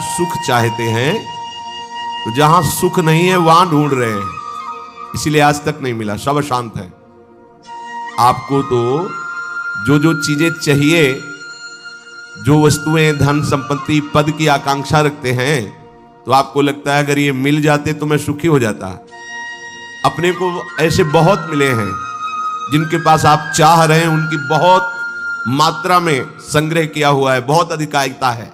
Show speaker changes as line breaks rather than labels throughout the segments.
सुख चाहते हैं तो जहां सुख नहीं है वहां ढूंढ रहे हैं, इसीलिए आज तक नहीं मिला, सब अशांत है। आपको तो जो जो चीजें चाहिए, जो वस्तुएं, धन संपत्ति, पद की आकांक्षा रखते हैं, तो आपको लगता है अगर ये मिल जाते तो मैं सुखी हो जाता। अपने को ऐसे बहुत मिले हैं जिनके पास आप चाह रहे हैं, उनकी बहुत मात्रा में संग्रह किया हुआ है, बहुत अधिकारिता है,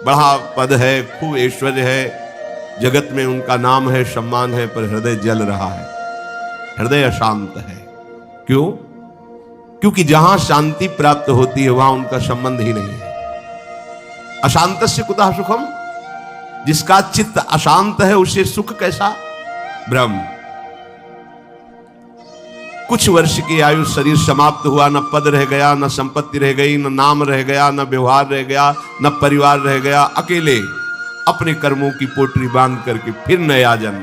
बड़ा पद है, खूब ऐश्वर्य है, जगत में उनका नाम है, सम्मान है, पर हृदय जल रहा है, हृदय अशांत है। क्यों? क्योंकि जहां शांति प्राप्त होती है वहां उनका संबंध ही नहीं है। अशांतस्य कुतः सुखम, जिसका चित्त अशांत है उसे सुख कैसा? ब्रह्म। कुछ वर्ष की आयु, शरीर समाप्त हुआ, न पद रह गया, न संपत्ति रह गई, न नाम रह गया, न व्यवहार रह गया, न परिवार रह गया, अकेले अपने कर्मों की पोटली बांध करके फिर नया जन्म,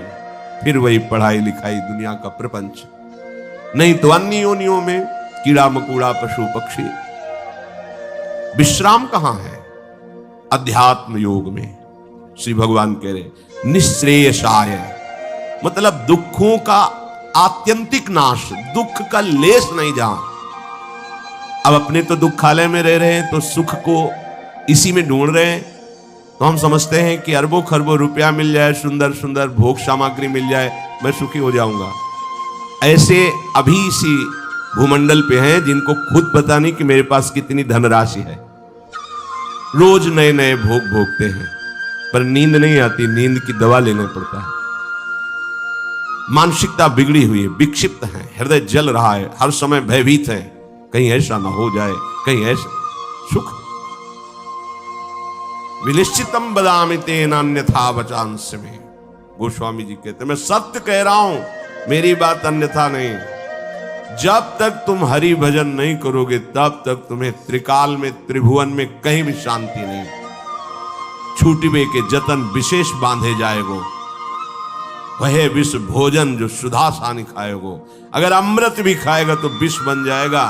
फिर वही पढ़ाई लिखाई, दुनिया का प्रपंच, नहीं तो अन्य योनियों में कीड़ा मकोड़ा, पशु पक्षी। विश्राम कहां है? अध्यात्म योग में। श्री भगवान कह रहे निश्रेयसाय, मतलब दुखों का आत्यंतिक नाश, दुख का लेस नहीं जहां। अब अपने तो दुखालय में रह रहे हैं तो सुख को इसी में ढूंढ रहे हैं, तो हम समझते हैं कि अरबों खरबों रुपया मिल जाए, सुंदर सुंदर भोग सामग्री मिल जाए, मैं सुखी हो जाऊंगा। ऐसे अभी इसी भूमंडल पे हैं जिनको खुद पता नहीं कि मेरे पास कितनी धनराशि है, रोज नए नए भोग भोगते हैं, पर नींद नहीं आती, नींद की दवा लेना पड़ता है। मानसिकता बिगड़ी हुई है, विक्षिप्त है, हृदय जल रहा है, हर समय भयभीत है, कहीं ऐसा ना हो जाए, कहीं ऐसा। सुख विनिश्चितम बदामि तेन अन्यथा वचांस में, गोस्वामी जी कहते हैं मैं सत्य कह रहा हूं, मेरी बात अन्यथा नहीं। जब तक तुम हरि भजन नहीं करोगे तब तक तुम्हें त्रिकाल में, त्रिभुवन में कहीं भी शांति नहीं। छूटिबे के जतन विशेष बांधे जाएगो, वह विष भोजन जो सुधा सानी खाएगो। अगर अमृत भी खाएगा तो विष बन जाएगा।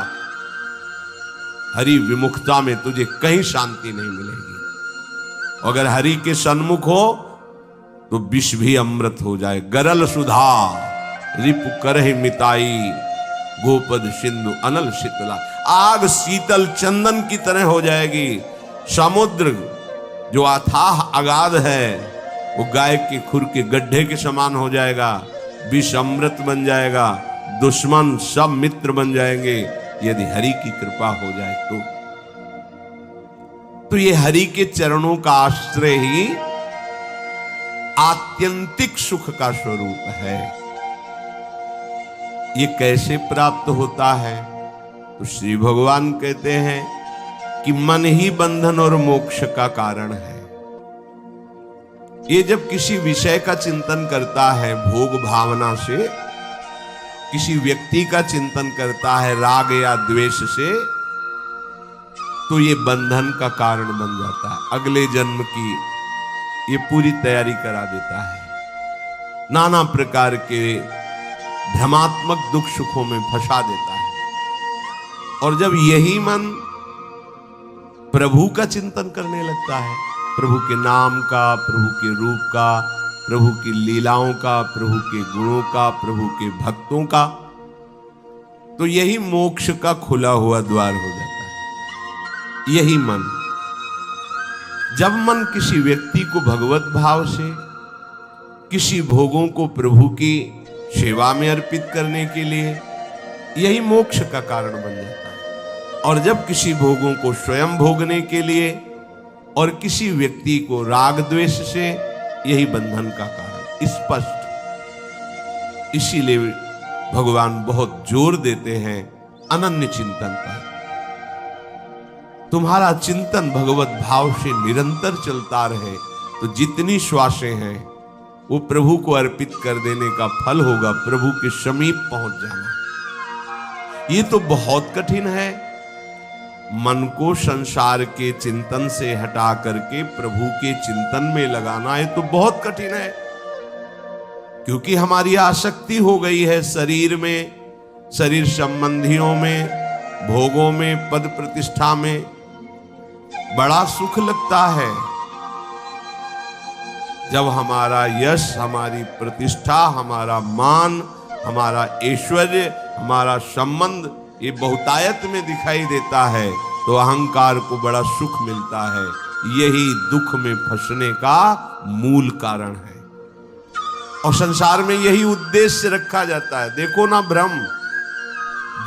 हरि विमुखता में तुझे कहीं शांति नहीं मिलेगी। अगर हरि के सन्मुख हो तो विष भी अमृत हो जाए। गरल सुधा रिपु करहि मिताई, गोपद सिंधु अनल शीतला। आग शीतल चंदन की तरह हो जाएगी। समुद्र जो अथाह अगाध है वो गाय के खुर के गड्ढे के समान हो जाएगा। विष अमृत बन जाएगा। दुश्मन सब मित्र बन जाएंगे यदि हरि की कृपा हो जाए तो ये हरि के चरणों का आश्रय ही आत्यंतिक सुख का स्वरूप है। ये कैसे प्राप्त होता है? तो श्री भगवान कहते हैं कि मन ही बंधन और मोक्ष का कारण है। ये जब किसी विषय का चिंतन करता है भोग भावना से, किसी व्यक्ति का चिंतन करता है राग या द्वेष से, तो ये बंधन का कारण बन जाता है। अगले जन्म की ये पूरी तैयारी करा देता है। नाना प्रकार के भ्रमात्मक दुख सुखों में फंसा देता है। और जब यही मन प्रभु का चिंतन करने लगता है, प्रभु के नाम का, प्रभु के रूप का, प्रभु की लीलाओं का, प्रभु के गुणों का, प्रभु के भक्तों का, तो यही मोक्ष का खुला हुआ द्वार हो जाता है। यही मन, जब मन किसी व्यक्ति को भगवत भाव से, किसी भोगों को प्रभु की सेवा में अर्पित करने के लिए, यही मोक्ष का कारण बन जाता है। और जब किसी भोगों को स्वयं भोगने के लिए और किसी व्यक्ति को राग द्वेष से, यही बंधन का कारण स्पष्ट। इसीलिए भगवान बहुत जोर देते हैं अनन्य चिंतन पर। तुम्हारा चिंतन भगवत भाव से निरंतर चलता रहे तो जितनी श्वासें हैं वो प्रभु को अर्पित कर देने का फल होगा, प्रभु के समीप पहुंच जाना। ये तो बहुत कठिन है। मन को संसार के चिंतन से हटा करके प्रभु के चिंतन में लगाना, ये तो बहुत कठिन है, क्योंकि हमारी आसक्ति हो गई है शरीर में, शरीर संबंधियों में, भोगों में, पद प्रतिष्ठा में। बड़ा सुख लगता है, जब हमारा यश, हमारी प्रतिष्ठा, हमारा मान, हमारा ऐश्वर्य, हमारा संबंध ये बहुतायत में दिखाई देता है तो अहंकार को बड़ा सुख मिलता है। यही दुख में फंसने का मूल कारण है और संसार में यही उद्देश्य रखा जाता है। देखो ना भ्रम,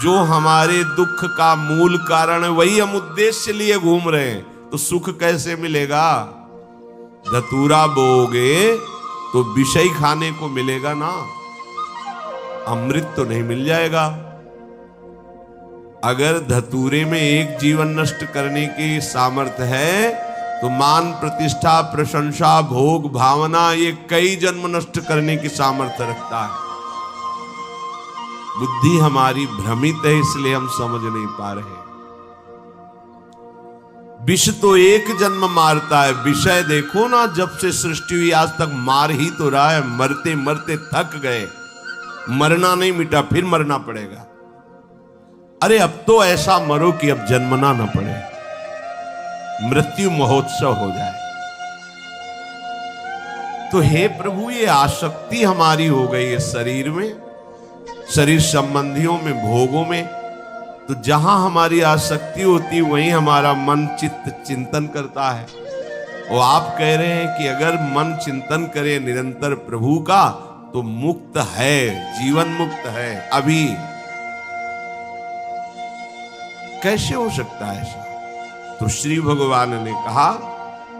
जो हमारे दुख का मूल कारण है वही हम उद्देश्य लिए घूम रहे हैं, तो सुख कैसे मिलेगा? धतूरा बोओगे तो विषय खाने को मिलेगा ना, अमृत तो नहीं मिल जाएगा। अगर धतूरे में एक जीवन नष्ट करने की सामर्थ्य है तो मान, प्रतिष्ठा, प्रशंसा, भोग, भावना ये कई जन्म नष्ट करने की सामर्थ्य रखता है। बुद्धि हमारी भ्रमित है, इसलिए हम समझ नहीं पा रहे। विष तो एक जन्म मारता है, विषय देखो ना, जब से सृष्टि हुई आज तक मार ही तो रहा है। मरते मरते थक गए, मरना नहीं मिटा, फिर मरना पड़ेगा। अरे अब तो ऐसा मरो कि अब जन्मना ना पड़े, मृत्यु महोत्सव हो जाए। तो हे प्रभु, ये आसक्ति हमारी हो गई है शरीर में, शरीर संबंधियों में, भोगों में। तो जहां हमारी आसक्ति होती वहीं हमारा मन चित्त चिंतन करता है। और आप कह रहे हैं कि अगर मन चिंतन करे निरंतर प्रभु का तो मुक्त है, जीवन मुक्त है। अभी कैसे हो सकता है ऐसा? तो श्री भगवान ने कहा,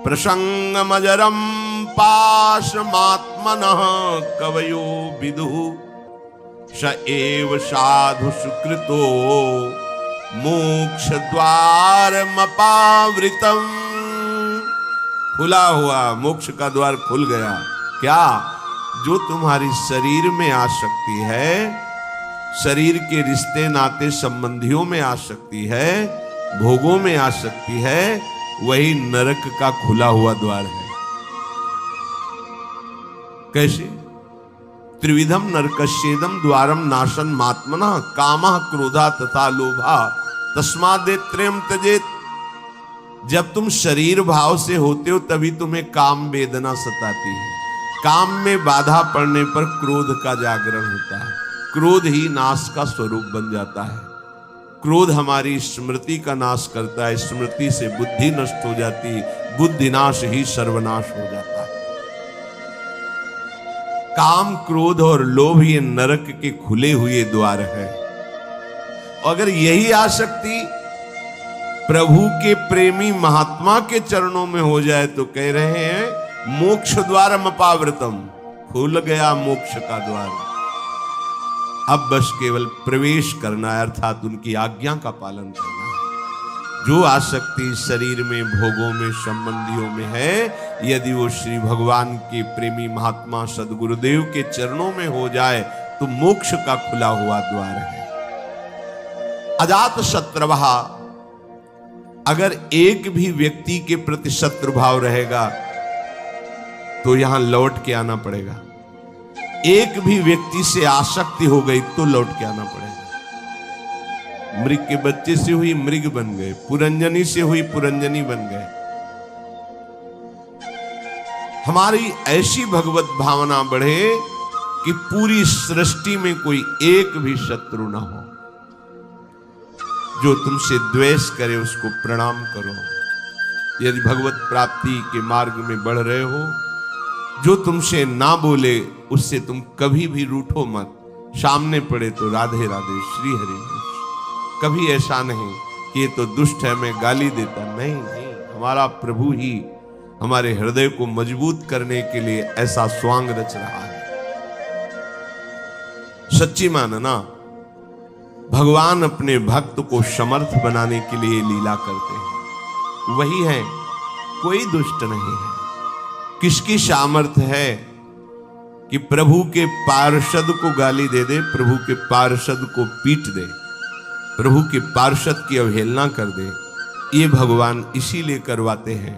प्रसंगमजरम पाशमात्मनः कवयो विदुः स एव साधु सुकृतो मोक्ष द्वारमपावृतम्। खुला हुआ मोक्ष का द्वार खुल गया। क्या? जो तुम्हारी शरीर में आसक्ति है, शरीर के रिश्ते नाते संबंधियों में आसक्ति है, भोगों में आसक्ति है, वही नरक का खुला हुआ द्वार है। कैसे? त्रिविधम नरकस्येदम द्वारम नाशन मात्मनः कामः क्रोधा तथा लोभा तस्मादेत्रयम् त्यजेत। जब तुम शरीर भाव से होते हो तभी तुम्हें काम वेदना सताती है। काम में बाधा पड़ने पर क्रोध का जागरण होता है, क्रोध ही नाश का स्वरूप बन जाता है। क्रोध हमारी स्मृति का नाश करता है, स्मृति से बुद्धि नष्ट हो जाती, बुद्धि नाश ही सर्वनाश हो जाता है। काम, क्रोध और लोभ ये नरक के खुले हुए द्वार है। अगर यही आसक्ति प्रभु के प्रेमी महात्मा के चरणों में हो जाए तो कह रहे हैं मोक्ष द्वारम अपावृतम, खुल गया मोक्ष का द्वार। अब बस केवल प्रवेश करना है, अर्थात उनकी आज्ञा का पालन करना है। जो आसक्ति शरीर में, भोगों में, संबंधियों में है, यदि वो श्री भगवान के प्रेमी महात्मा सदगुरुदेव के चरणों में हो जाए तो मोक्ष का खुला हुआ द्वार है। अजात शत्रुः, अगर एक भी व्यक्ति के प्रति शत्रु भाव रहेगा तो यहां लौट के आना पड़ेगा। एक भी व्यक्ति से आसक्ति हो गई तो लौट के आना पड़ेगा। मृग के बच्चे से हुई मृग बन गए, पुरंजनी से हुई पुरंजनी बन गए। हमारी ऐसी भगवत भावना बढ़े कि पूरी सृष्टि में कोई एक भी शत्रु ना हो। जो तुमसे द्वेष करे उसको प्रणाम करो। यदि भगवत प्राप्ति के मार्ग में बढ़ रहे हो, जो तुमसे ना बोले उससे तुम कभी भी रूठो मत। सामने पड़े तो राधे राधे, श्री हरि। कभी ऐसा नहीं कि ये तो दुष्ट है मैं गाली देता, नहीं नहीं। हमारा प्रभु ही हमारे हृदय को मजबूत करने के लिए ऐसा स्वांग रच रहा है। सच्ची मानना, भगवान अपने भक्त को समर्थ बनाने के लिए लीला करते हैं। वही है, कोई दुष्ट नहीं है। किसकी सामर्थ्य है कि प्रभु के पार्षद को गाली दे दे, प्रभु के पार्षद को पीट दे, प्रभु के पार्षद की अवहेलना कर दे? ये भगवान इसीलिए करवाते हैं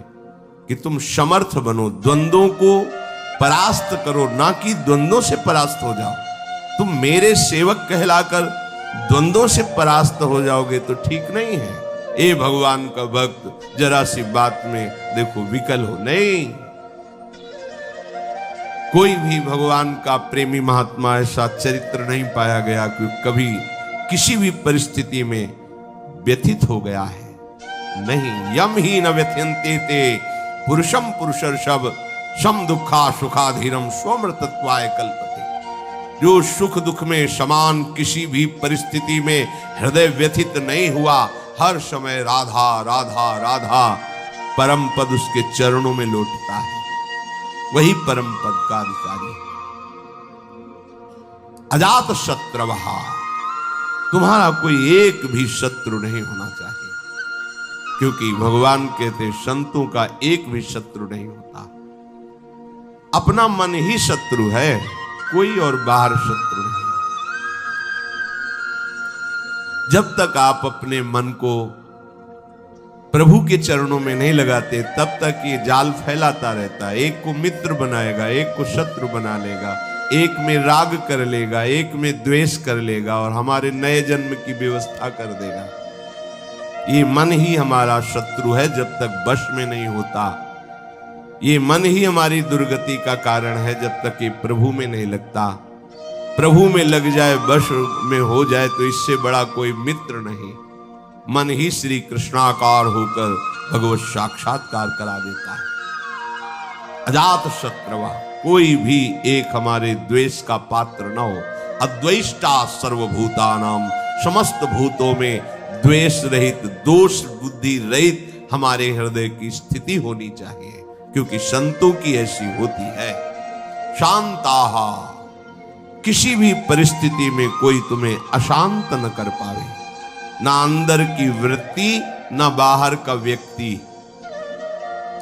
कि तुम समर्थ बनो, द्वंद्वों को परास्त करो, ना कि द्वंद्वों से परास्त हो जाओ। तुम मेरे सेवक कहलाकर द्वंद्वों से परास्त हो जाओगे तो ठीक नहीं है। ए भगवान का भक्त, जरा सी बात में देखो विकल हो, नहीं। कोई भी भगवान का प्रेमी महात्मा ऐसा चरित्र नहीं पाया गया कि कभी किसी भी परिस्थिति में व्यथित हो गया है। नहीं, यम ही न व्यथ्यन्ते ते पुरुषम पुरुषर्षभ सम दुखा सुखाधीरम स्वमृतत्वाय कल्पते। जो सुख दुख में समान किसी भी परिस्थिति में हृदय व्यथित नहीं हुआ, हर समय राधा राधा राधा परम पद उसके चरणों में लौटता है, वही परम पद का अधिकारी है। अजात शत्रवः, तुम्हारा कोई एक भी शत्रु नहीं होना चाहिए, क्योंकि भगवान कहते संतों का एक भी शत्रु नहीं होता। अपना मन ही शत्रु है, कोई और बाहर शत्रु नहीं। जब तक आप अपने मन को प्रभु के चरणों में नहीं लगाते, तब तक ये जाल फैलाता रहता है। एक को मित्र बनाएगा, एक को शत्रु बना लेगा, एक में राग कर लेगा, एक में द्वेष कर लेगा और हमारे नए जन्म की व्यवस्था कर देगा। ये मन ही हमारा शत्रु है जब तक वश में नहीं होता। ये मन ही हमारी दुर्गति का कारण है जब तक ये प्रभु में नहीं लगता। प्रभु में लग जाए, वश में हो जाए, तो इससे बड़ा कोई मित्र नहीं। मन ही श्री कृष्णाकार होकर भगवत साक्षात्कार करा देता है। अजात शत्रवा, कोई भी एक हमारे द्वेष का पात्र न हो। अद्वेष्टा सर्वभूतानाम, समस्त भूतों में द्वेष रहित, दोष बुद्धि रहित हमारे हृदय की स्थिति होनी चाहिए, क्योंकि संतों की ऐसी होती है। शांताहा, किसी भी परिस्थिति में कोई तुम्हें अशांत न कर पावे, ना अंदर की वृत्ति ना बाहर का व्यक्ति।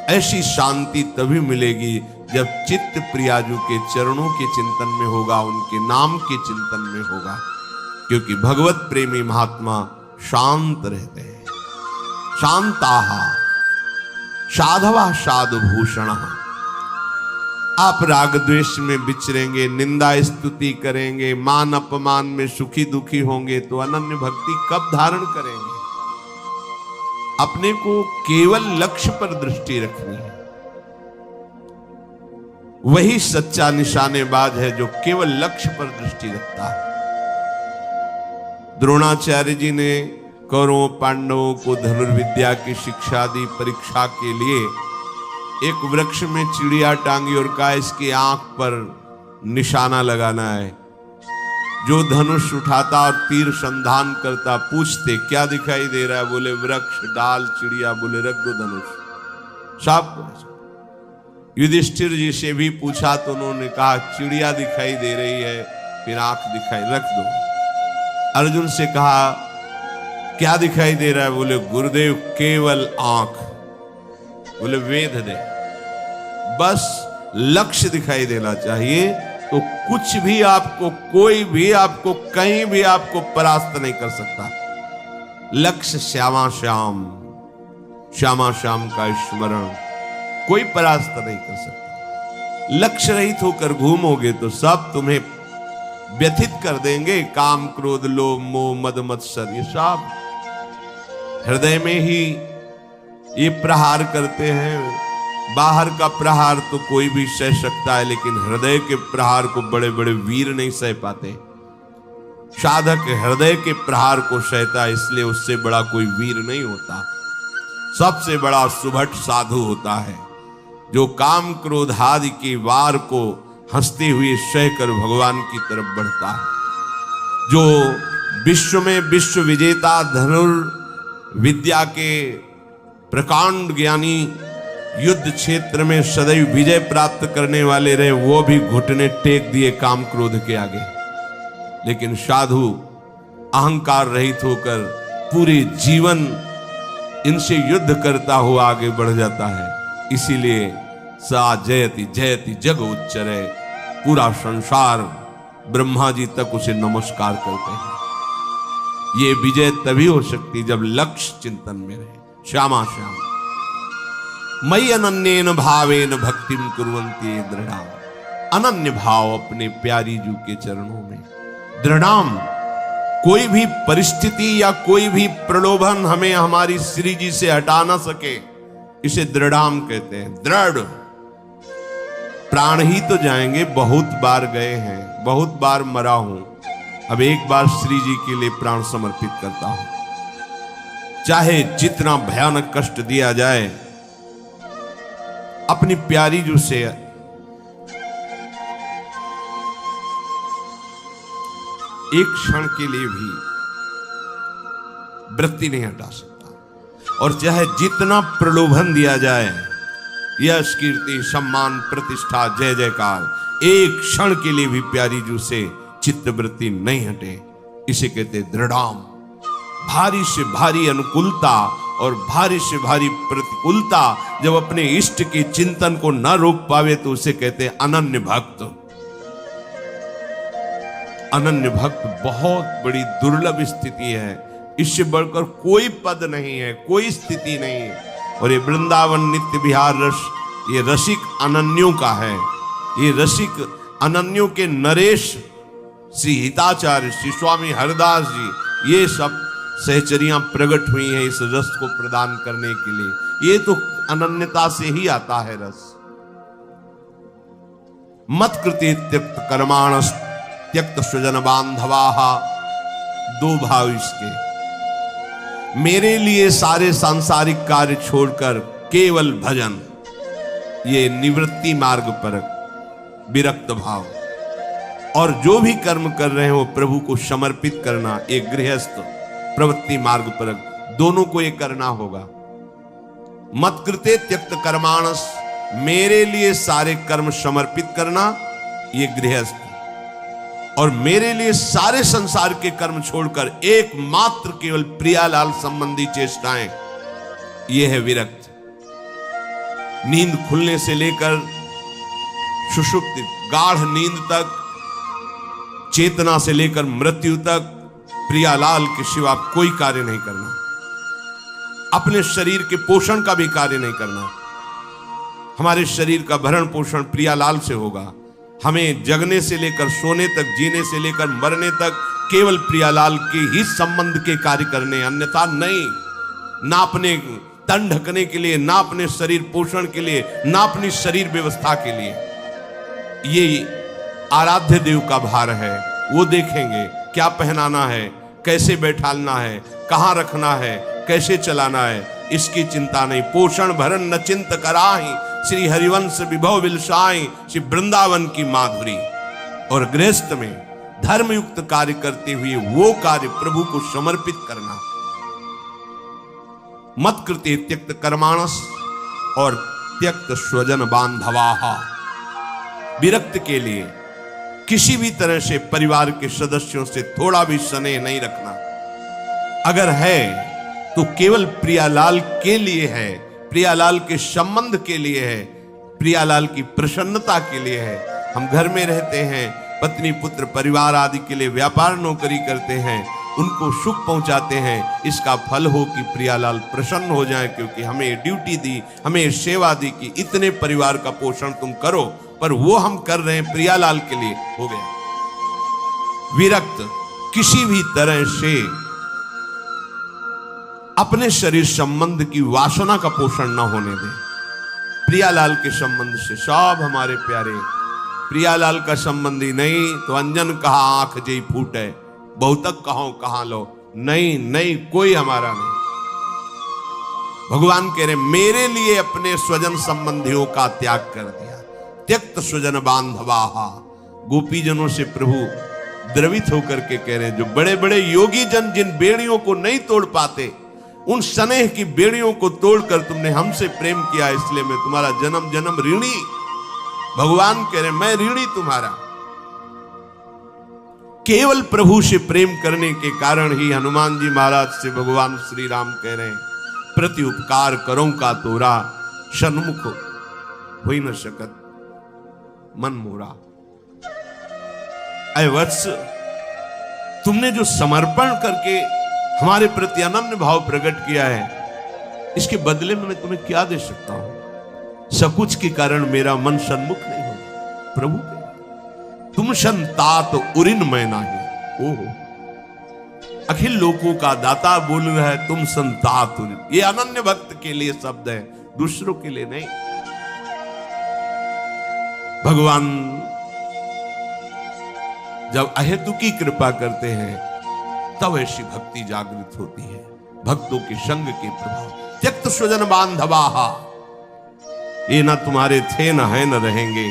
ऐसी शांति तभी मिलेगी जब चित्त प्रियाजू के चरणों के चिंतन में होगा, उनके नाम के चिंतन में होगा, क्योंकि भगवत प्रेमी महात्मा शांत रहते हैं। शांताहा साधवा साधुभूषण। आप राग द्वेष में विचरेंगे, निंदा स्तुति करेंगे, मान अपमान में सुखी दुखी होंगे, तो अनन्य भक्ति कब धारण करेंगे? अपने को केवल लक्ष्य पर दृष्टि रखनी है। वही सच्चा निशानेबाज है जो केवल लक्ष्य पर दृष्टि रखता है। द्रोणाचार्य जी ने कौरवों पांडवों को धनुर्विद्या की शिक्षा दी। परीक्षा के लिए एक वृक्ष में चिड़िया टांगी और कहा इसकी आंख पर निशाना लगाना है। जो धनुष उठाता और तीर संधान करता, पूछते क्या दिखाई दे रहा है? बोले वृक्ष, डाल, चिड़िया। बोले रख दो धनुष। सब युधिष्ठिर जी से भी पूछा तो उन्होंने कहा चिड़िया दिखाई दे रही है, फिर आंख दिखाई, रख दो। अर्जुन से कहा क्या दिखाई दे रहा है? बोले गुरुदेव केवल आंख। बोले वेद दे, बस लक्ष्य दिखाई देना चाहिए, तो कुछ भी आपको, कोई भी आपको, कहीं भी आपको परास्त नहीं कर सकता। लक्ष्य श्यामा श्याम, श्यामा श्याम का स्मरण कोई परास्त नहीं कर सकता। लक्ष्य रहित होकर घूमोगे तो सब तुम्हें व्यथित कर देंगे। काम क्रोध लोभ मोह मद मत्सर, ये सब हृदय में ही ये प्रहार करते हैं। बाहर का प्रहार तो कोई भी सह सकता है, लेकिन हृदय के प्रहार को बड़े बड़े वीर नहीं सह पाते। साधक हृदय के प्रहार को सहता है, इसलिए उससे बड़ा कोई वीर नहीं होता। सबसे बड़ा सुभट साधु होता है जो काम क्रोध आदि के वार को हंसते हुए सहकर भगवान की तरफ बढ़ता है। जो विश्व में विश्व विजेता धनुर्विद्या के प्रकांड ज्ञानी, युद्ध क्षेत्र में सदैव विजय प्राप्त करने वाले रहे, वो भी घुटने टेक दिए काम क्रोध के आगे। लेकिन साधु अहंकार रहित होकर पूरे जीवन इनसे युद्ध करता हुआ आगे बढ़ जाता है। इसीलिए सा जयति जयति जग उच्चरे, पूरा संसार ब्रह्मा जी तक उसे नमस्कार करते हैं। ये विजय तभी हो सकती जब लक्ष्य चिंतन में रहे। श्यामा श्याम मयि अनन्येन भावेन भक्तिम कुर्वन्ति दृढ़ाम। अनन्य भाव अपने प्यारी जू के चरणों में दृढ़ाम। कोई भी परिस्थिति या कोई भी प्रलोभन हमें हमारी श्री जी से हटा ना सके, इसे दृढ़ाम कहते हैं। दृढ़ प्राण ही तो जाएंगे, बहुत बार गए हैं, बहुत बार मरा हूं, अब एक बार श्री जी के लिए प्राण समर्पित करता हूं। चाहे जितना भयानक कष्ट दिया जाए, अपनी प्यारी जो से एक क्षण के लिए भी वृत्ति नहीं हटा सकता। और चाहे जितना प्रलोभन दिया जाए, यश कीर्ति सम्मान प्रतिष्ठा जय जयकार, एक क्षण के लिए भी प्यारी जू से चित्तवृत्ति नहीं हटे। इसे कहते दृढ़ाम। भारी से भारी अनुकूलता और भारी से भारी प्रतिकूलता जब अपने इष्ट के चिंतन को न रोक पावे तो उसे कहते अनन्य भक्त। अनन्य भक्त बहुत बड़ी दुर्लभ स्थिति है, इससे बढ़कर कोई पद नहीं है, कोई स्थिति नहीं है। और ये वृंदावन नित्य विहार रस, ये रसिक अनन्यों का है। ये रसिक अनन्यों के नरेश श्री हिताचार्य, श्री स्वामी हरदास जी, ये सब सहचरियां प्रकट हुई हैं इस रस को प्रदान करने के लिए। ये तो अनन्यता से ही आता है रस। मत कृते त्यक्त कर्माणस त्यक्त स्वजन बांधवाः, दो भाव इसके। मेरे लिए सारे सांसारिक कार्य छोड़कर केवल भजन, ये निवृत्ति मार्ग पर विरक्त भाव। और जो भी कर्म कर रहे हैं वो प्रभु को समर्पित करना, एक गृहस्थ प्रवृत्ति मार्ग पर, दोनों को ये करना होगा। मत कृते त्यक्त कर्माणस, मेरे लिए सारे कर्म समर्पित करना, ये गृहस्थ। और मेरे लिए सारे संसार के कर्म छोड़कर एकमात्र केवल प्रियालाल संबंधी चेष्टाएं, यह है विरक्त। नींद खुलने से लेकर सुषुप्ति गाढ़ नींद तक, चेतना से लेकर मृत्यु तक प्रियालाल के सिवा कोई कार्य नहीं करना। अपने शरीर के पोषण का भी कार्य नहीं करना। हमारे शरीर का भरण पोषण प्रियालाल से होगा। हमें जगने से लेकर सोने तक, जीने से लेकर मरने तक केवल प्रियालाल के ही संबंध के कार्य करने, अन्यथा नहीं। ना अपने तन ढकने के लिए, ना अपने शरीर पोषण के लिए, ना अपनी शरीर व्यवस्था के लिए। ये आराध्य देव का भार है, वो देखेंगे क्या पहनाना है, कैसे बैठालना है, कहां रखना है, कैसे चलाना है, इसकी चिंता नहीं। पोषण भरण न चिंत कराही, श्री हरिवंश विभव विलसाई, श्री वृंदावन की माधुरी। और गृहस्थ में धर्मयुक्त कार्य करते हुए वो कार्य प्रभु को समर्पित करना। मत कृते त्यक्त कर्माणस और त्यक्त स्वजन बांधवाः, विरक्त के लिए किसी भी तरह से परिवार के सदस्यों से थोड़ा भी स्नेह नहीं रखना। अगर है तो केवल प्रियालाल के लिए है, प्रियालाल के संबंध के लिए है, प्रियालाल की प्रसन्नता के लिए है। हम घर में रहते हैं, पत्नी पुत्र परिवार आदि के लिए व्यापार नौकरी करते हैं, उनको सुख पहुंचाते हैं। इसका फल हो कि प्रियालाल प्रसन्न हो जाए, क्योंकि हमें ड्यूटी दी, हमें सेवा दी कि इतने परिवार का पोषण तुम करो, पर वो हम कर रहे हैं प्रियालाल के लिए, हो गया। विरक्त किसी भी तरह से अपने शरीर संबंध की वासना का पोषण न होने दे। प्रियालाल के संबंध से सब हमारे प्यारे, प्रियालाल का संबंधी नहीं तो अंजन कहा आंख जई फूटे, बहुतक कहो कहां लो, नहीं नहीं कोई हमारा नहीं। भगवान कह रहे मेरे लिए अपने स्वजन संबंधियों का त्याग कर दिया। त्यक्त स्वजन बांधवाः, गोपीजनों से प्रभु द्रवित होकर के कह रहे हैं, जो बड़े बड़े योगी जन जिन बेड़ियों को नहीं तोड़ पाते, उन स्नेह की बेड़ियों को तोड़कर तुमने हमसे प्रेम किया, इसलिए मैं तुम्हारा जन्म जन्म ऋणी। भगवान कह रहे मैं ऋणी तुम्हारा। केवल प्रभु से प्रेम करने के कारण ही हनुमान जी महाराज से भगवान श्री राम कह रहे हैं, प्रति उपकार करो का तोरा, सन्मुख हो न सकत मन मोरा। अय वत्स, तुमने जो समर्पण करके हमारे प्रति अनन्य भाव प्रकट किया है, इसके बदले में मैं तुम्हें क्या दे सकता हूं। सकुच के कारण मेरा मन सन्मुख नहीं हो प्रभु के। तुम संतात उरिन मैं नाही। ओहो, अखिल लोकों का दाता बोल रहा है, तुम संतात उरिन। ये अनन्य भक्त के लिए शब्द है, दूसरों के लिए नहीं। भगवान जब अहेतुकी कृपा करते हैं तब ऐसी भक्ति जागृत होती है, भक्तों के संग के प्रभाव। त्यक्त स्वजन बांधवाहा, ये न तुम्हारे थे न है न रहेंगे।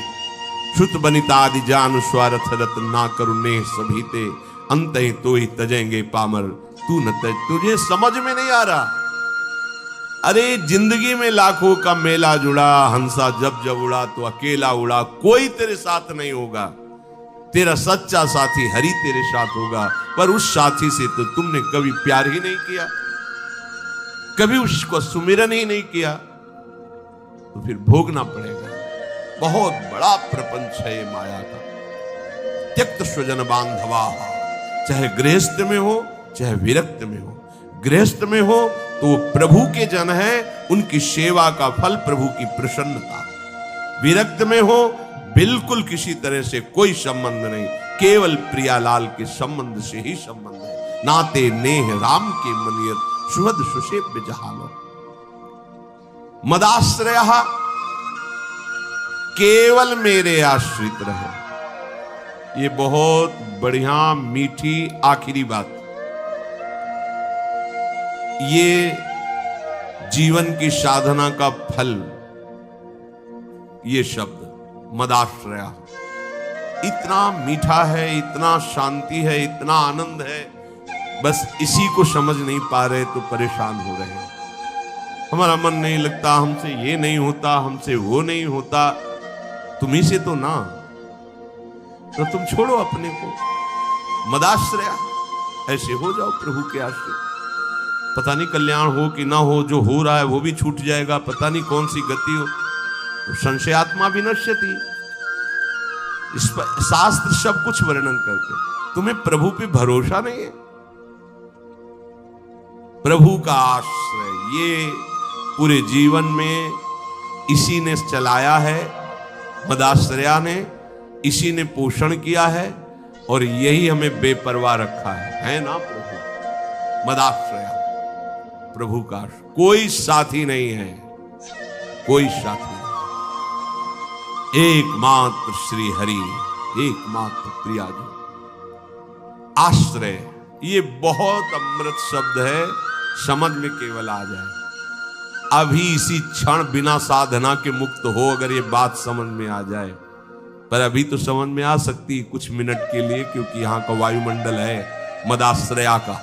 श्रुत बनितादि जान स्वार्थ रत ना करुणे सभी ते, अंत ही तो ही तजेंगे पामर तू न तज। तुझे समझ में नहीं आ रहा। अरे जिंदगी में लाखों का मेला जुड़ा, हंसा जब जब उड़ा तो अकेला उड़ा, कोई तेरे साथ नहीं होगा। तेरा सच्चा साथी हरि तेरे साथ होगा, पर उस साथी से तो तुमने कभी प्यार ही नहीं किया, कभी उसको सुमिरन ही नहीं किया, तो फिर भोगना पड़ेगा। बहुत बड़ा प्रपंच है ये माया का। त्यक्त स्वजन बांधवा, चाहे गृहस्थ में हो चाहे विरक्त में हो। गृहस्थ में हो तो वो प्रभु के जन है, उनकी सेवा का फल प्रभु की प्रसन्नता। विरक्त में हो बिल्कुल किसी तरह से कोई संबंध नहीं, केवल प्रियालाल के संबंध से ही संबंध है। नाते नेह राम के मनियत, सुहद सुसेव्य जहालो। मदाश्रय, केवल मेरे आश्रित रहे। ये बहुत बढ़िया मीठी आखिरी बात। ये जीवन की साधना का फल, ये शब्द मदाश्रया इतना मीठा है, इतना शांति है, इतना आनंद है। बस इसी को समझ नहीं पा रहे तो परेशान हो रहे हैं। हमारा मन नहीं लगता, हमसे ये नहीं होता, हमसे वो नहीं होता। तुम्ही से तो ना, तो तुम छोड़ो अपने को, मदाश्रया ऐसे हो जाओ प्रभु के आश्रय। पता नहीं कल्याण हो कि ना हो, जो हो रहा है वो भी छूट जाएगा, पता नहीं कौन सी गति हो। तो संशयात्मा विनश्यति, इस पर शास्त्र सब कुछ वर्णन करते। तुम्हें प्रभु पे भरोसा नहीं है, प्रभु का आश्रय ये पूरे जीवन में इसी ने चलाया है, मदाश्रया ने इसी ने पोषण किया है, और यही हमें बेपरवाह रखा है ना प्रभु। मदाश्रया प्रभु का, कोई साथी नहीं है, कोई साथी नहीं। एकमात्र श्री हरि, एकमात्र प्रिया जी। आश्रय ये बहुत अमृत शब्द है, समझ में केवल आ जाए। अभी इसी क्षण बिना साधना के मुक्त हो, अगर ये बात समझ में आ जाए। पर अभी तो समझ में आ सकती कुछ मिनट के लिए, क्योंकि यहाँ का वायुमंडल है मदाश्रया का।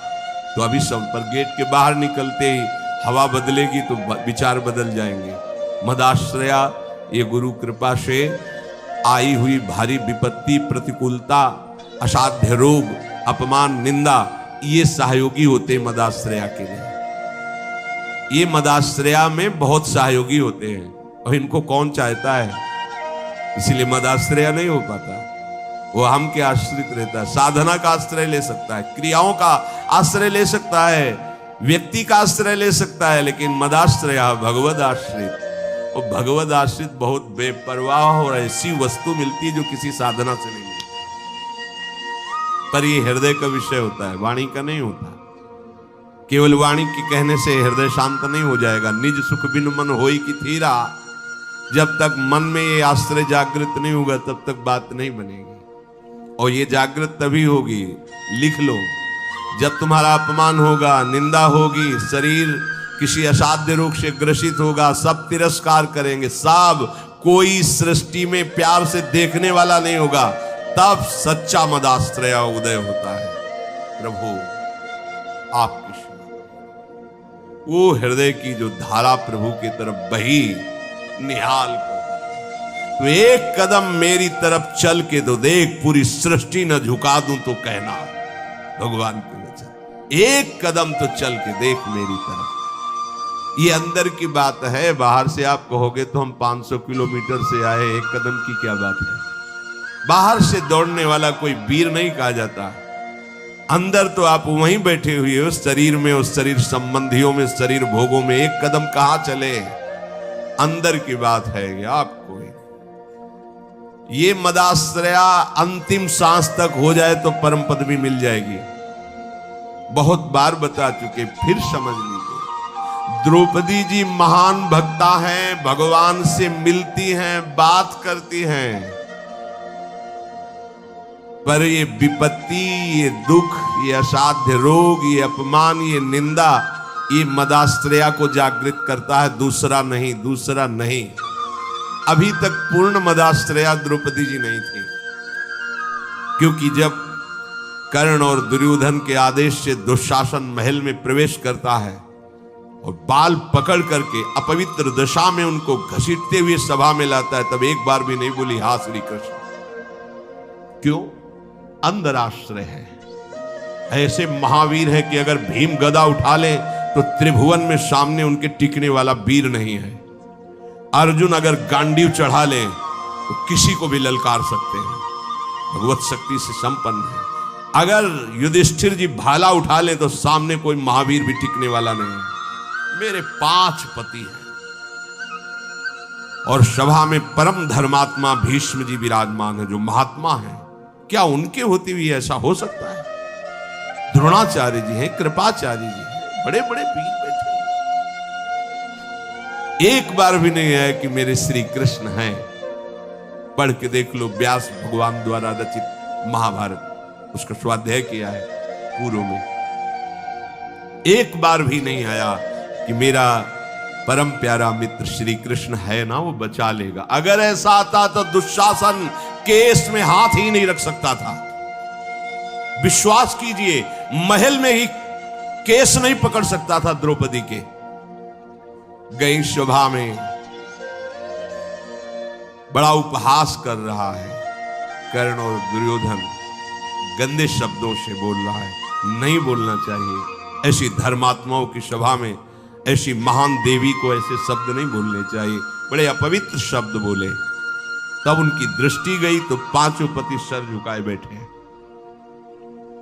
तो अभी सब पर गेट के बाहर निकलते ही हवा बदलेगी तो विचार बदल जाएंगे। मदाश्रया ये गुरु कृपा से आई हुई भारी विपत्ति, प्रतिकूलता, असाध्य रोग, अपमान, निंदा, ये सहयोगी होते मदाश्रया के लिए। ये मदाश्रया में बहुत सहयोगी होते हैं, और इनको कौन चाहता है, इसीलिए मदाश्रया नहीं हो पाता। वो हम के आश्रित रहता है, साधना का आश्रय ले सकता है, क्रियाओं का आश्रय ले सकता है, व्यक्ति का आश्रय ले सकता है, लेकिन मदाश्रय भगवद आश्रित। और भगवद आश्रित बहुत बेपरवाह और ऐसी वस्तु मिलती है जो किसी साधना से नहीं मिलती। पर ये हृदय का विषय होता है, वाणी का नहीं होता। केवल वाणी के कहने से हृदय शांत नहीं हो जाएगा। निज सुख बिन मन होई की थीरा, जब तक मन में ये आश्रय जागृत नहीं होगा तब तक बात नहीं बनेगी। और ये जागृत तभी होगी, लिख लो, जब तुम्हारा अपमान होगा, निंदा होगी, शरीर किसी असाध्य रोग से ग्रसित होगा, सब तिरस्कार करेंगे, सब, कोई सृष्टि में प्यार से देखने वाला नहीं होगा, तब सच्चा मदाश्रय उदय होता है। प्रभु आपकी सेवा, वो हृदय की जो धारा प्रभु की तरफ बही निहाल कर, तो एक कदम मेरी तरफ चल के तो देख, पूरी सृष्टि न झुका दूं तो कहना। भगवान के वचन, एक कदम तो चल के देख मेरी तरफ। ये अंदर की बात है, बाहर से आप कहोगे तो हम 500 किलोमीटर से आए, एक कदम की क्या बात है। बाहर से दौड़ने वाला कोई वीर नहीं कहा जाता। अंदर तो आप वहीं बैठे हुए हो, शरीर में, उस शरीर संबंधियों में, शरीर भोगों में, एक कदम कहां चले। अंदर की बात है आपको। ये मदाश्रया अंतिम सांस तक हो जाए तो परम पद भी मिल जाएगी। बहुत बार बता चुके, फिर समझ लीजिए। द्रौपदी जी महान भक्ता हैं, भगवान से मिलती हैं, बात करती हैं, पर ये विपत्ति, ये दुख, ये असाध्य रोग, ये अपमान, ये निंदा, ये मदाश्रया को जागृत करता है, दूसरा नहीं, दूसरा नहीं। अभी तक पूर्ण मदाश्रया द्रौपदी जी नहीं थी, क्योंकि जब कर्ण और दुर्योधन के आदेश से दुशासन महल में प्रवेश करता है और बाल पकड़ करके अपवित्र दशा में उनको घसीटते हुए सभा में लाता है, तब एक बार भी नहीं बोली हा श्री कृष्ण। क्यों? अंदर आश्रय है। ऐसे महावीर है कि अगर भीम गदा उठा ले तो त्रिभुवन में सामने उनके टिकने वाला वीर नहीं है। अर्जुन अगर गांडीव चढ़ा ले तो किसी को भी ललकार सकते हैं, भगवत शक्ति से संपन्न है। अगर युधिष्ठिर जी भाला उठा ले तो सामने कोई महावीर भी टिकने वाला नहीं है। मेरे 5 पति हैं और सभा में परम धर्मात्मा भीष्म जी विराजमान है, जो महात्मा हैं। क्या उनके होते हुए ऐसा हो सकता है? द्रोणाचार्य जी हैं, कृपाचार्य जी हैं, बड़े बड़े वीर बैठे। एक बार भी नहीं है कि मेरे श्री कृष्ण हैं। पढ़ के देख लो, व्यास भगवान द्वारा रचित महाभारत, उसका स्वाध्याय किया है पूर्व में। एक बार भी नहीं आया कि मेरा परम प्यारा मित्र श्री कृष्ण है ना, वो बचा लेगा। अगर ऐसा आता तो दुशासन केस में हाथ ही नहीं रख सकता था। विश्वास कीजिए, महल में ही केस नहीं पकड़ सकता था द्रौपदी के। गई सभा में बड़ा उपहास कर रहा है, कर्ण और दुर्योधन गंदे शब्दों से बोल रहा है। नहीं बोलना चाहिए। ऐसी धर्मात्माओं की सभा में ऐसी महान देवी को ऐसे शब्द नहीं बोलने चाहिए। बड़े अपवित्र शब्द बोले। तब उनकी दृष्टि गई तो 5 पति सर झुकाए बैठे हैं,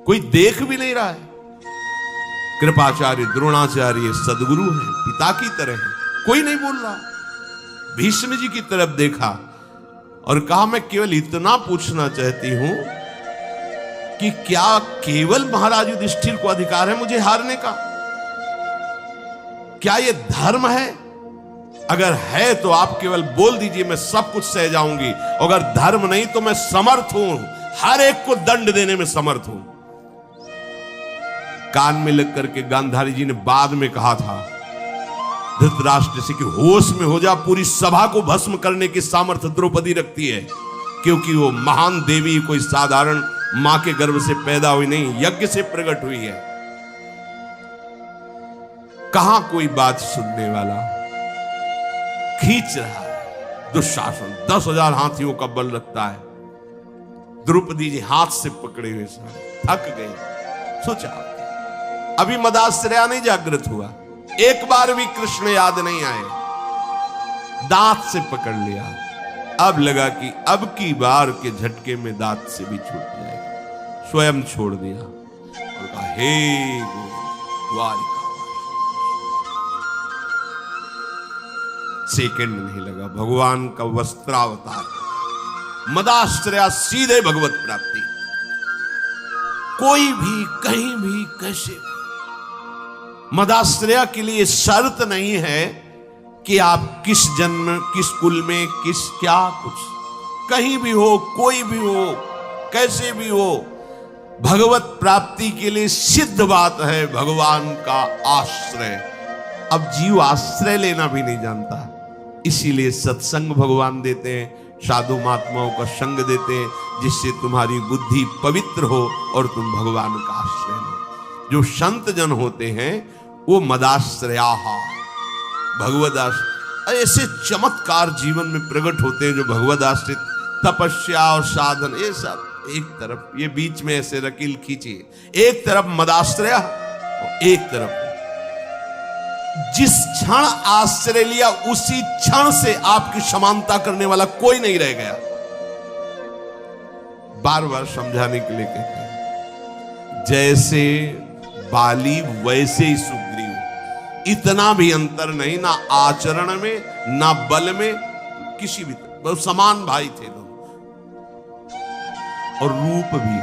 कोई देख भी नहीं रहा है। कृपाचार्य द्रोणाचार्य सदगुरु हैं, पिता की तरह हैं, कोई नहीं बोल रहा। भीष्म जी की तरफ देखा और कहा, मैं केवल इतना पूछना चाहती हूं कि क्या केवल महाराज युधिष्ठिर को अधिकार है मुझे हारने का? क्या यह धर्म है? अगर है तो आप केवल बोल दीजिए, मैं सब कुछ सह जाऊंगी। अगर धर्म नहीं तो मैं समर्थ हूं, हर एक को दंड देने में समर्थ हूं। कान में लग करके गांधारी जी ने बाद में कहा था धृतराष्ट्र से कि होश में हो जा, पूरी सभा को भस्म करने की सामर्थ्य द्रौपदी रखती है, क्योंकि वो महान देवी कोई साधारण मां के गर्भ से पैदा हुई नहीं, यज्ञ से प्रकट हुई है। कहां कोई बात सुनने वाला? खींच रहा है दुशासन, 10,000 हाथियों का बल रखता है। द्रौपदी जी हाथ से पकड़े हुए थक गई। सोचा अभी मदाश्रया नहीं जागृत हुआ, एक बार भी कृष्ण याद नहीं आए, दांत से पकड़ लिया। अब लगा कि अब की बार के झटके में दांत से भी छूट जाएगा, स्वयं छोड़ दिया और कहा, हे द्वारिका। सेकंड नहीं लगा, भगवान का वस्त्रावतार, मदाश्रया सीधे भगवत प्राप्ति। कोई भी कहीं भी कैसे, मदाश्रया के लिए शर्त नहीं है कि आप किस जन्म, किस कुल में, किस क्या कुछ, कहीं भी हो, कोई भी हो, कैसे भी हो, भगवत प्राप्ति के लिए सिद्ध बात है भगवान का आश्रय। अब जीव आश्रय लेना भी नहीं जानता, इसीलिए सत्संग भगवान देते हैं, साधु महात्माओं का संग देते हैं, जिससे तुम्हारी बुद्धि पवित्र हो और तुम भगवान का आश्रय लो। जो संत जन होते हैं वो मदाश्रया, भगवद आश्रय, ऐसे चमत्कार जीवन में प्रकट होते हैं जो भगवद आश्रित तपस्या और साधन, ये सब एक तरफ, ये बीच में ऐसे रकील खींचिए, एक तरफ मदाश्रया और एक तरफ जिस क्षण आश्रय लिया उसी क्षण से आपकी समानता करने वाला कोई नहीं रह गया। बार बार समझाने के लिए कहते हैं, जैसे बाली वैसे ही सुग्रीव, इतना भी अंतर नहीं, ना आचरण में ना बल में, किसी भी बहुत समान भाई थे लोग। और रूप भी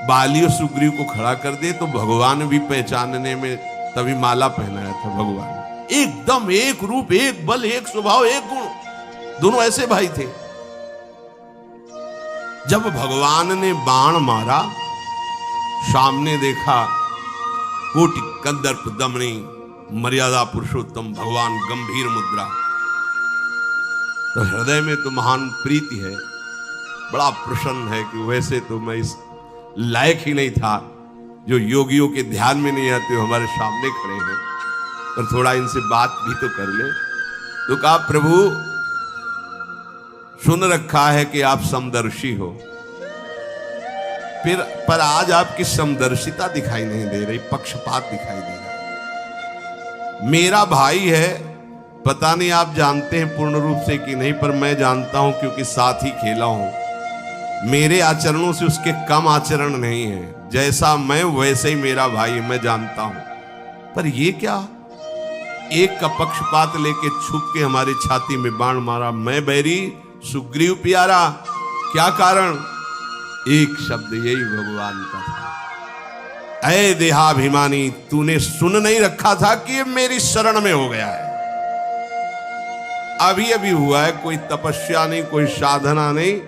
बाली और सुग्रीव को खड़ा कर दे तो भगवान भी पहचानने में, तभी माला पहनाया था भगवान, एकदम एक रूप, एक बल, एक स्वभाव, एक गुण, दोनों ऐसे भाई थे। जब भगवान ने बाण मारा, सामने देखा कोटि कंदर्प दमनी मर्यादा पुरुषोत्तम भगवान गंभीर मुद्रा, तो हृदय में तो महान प्रीति है, बड़ा प्रसन्न है कि वैसे तो मैं इस लायक ही नहीं था, जो योगियों के ध्यान में नहीं आते हो हमारे सामने खड़े हैं, पर थोड़ा इनसे बात भी तो कर ले। तो कहा प्रभु सुन रखा है कि आप समदर्शी हो, फिर पर आज आपकी समदर्शिता दिखाई नहीं दे रही, पक्षपात दिखाई दे रहा। मेरा भाई है, पता नहीं आप जानते हैं पूर्ण रूप से कि नहीं, पर मैं जानता हूं क्योंकि साथ ही खेला हूं। मेरे आचरणों से उसके कम आचरण नहीं है, जैसा मैं वैसे ही मेरा भाई, मैं जानता हूं। पर ये क्या, एक का पक्षपात लेके छुप के हमारी छाती में बाण मारा। मैं बैरी सुग्रीव प्यारा, क्या कारण? एक शब्द यही भगवान का था, ऐ देहाभिमानी, तूने सुन नहीं रखा था कि ये मेरी शरण में हो गया है। अभी अभी हुआ है, कोई तपस्या नहीं, कोई साधना नहीं,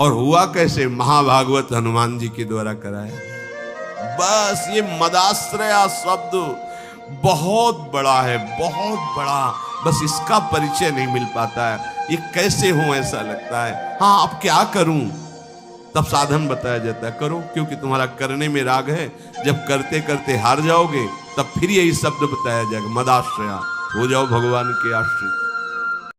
और हुआ कैसे? महाभागवत हनुमान जी के द्वारा कराया। बस ये मदाश्रया शब्द बहुत बड़ा है, बहुत बड़ा, बस इसका परिचय नहीं मिल पाता है। ये कैसे हूं ऐसा लगता है। हाँ अब क्या करूं, तब साधन बताया जाता है, करो, क्योंकि तुम्हारा करने में राग है। जब करते करते हार जाओगे तब फिर यही शब्द बताया जाएगा, मदाश्रया, हो जाओ भगवान के आश्रित।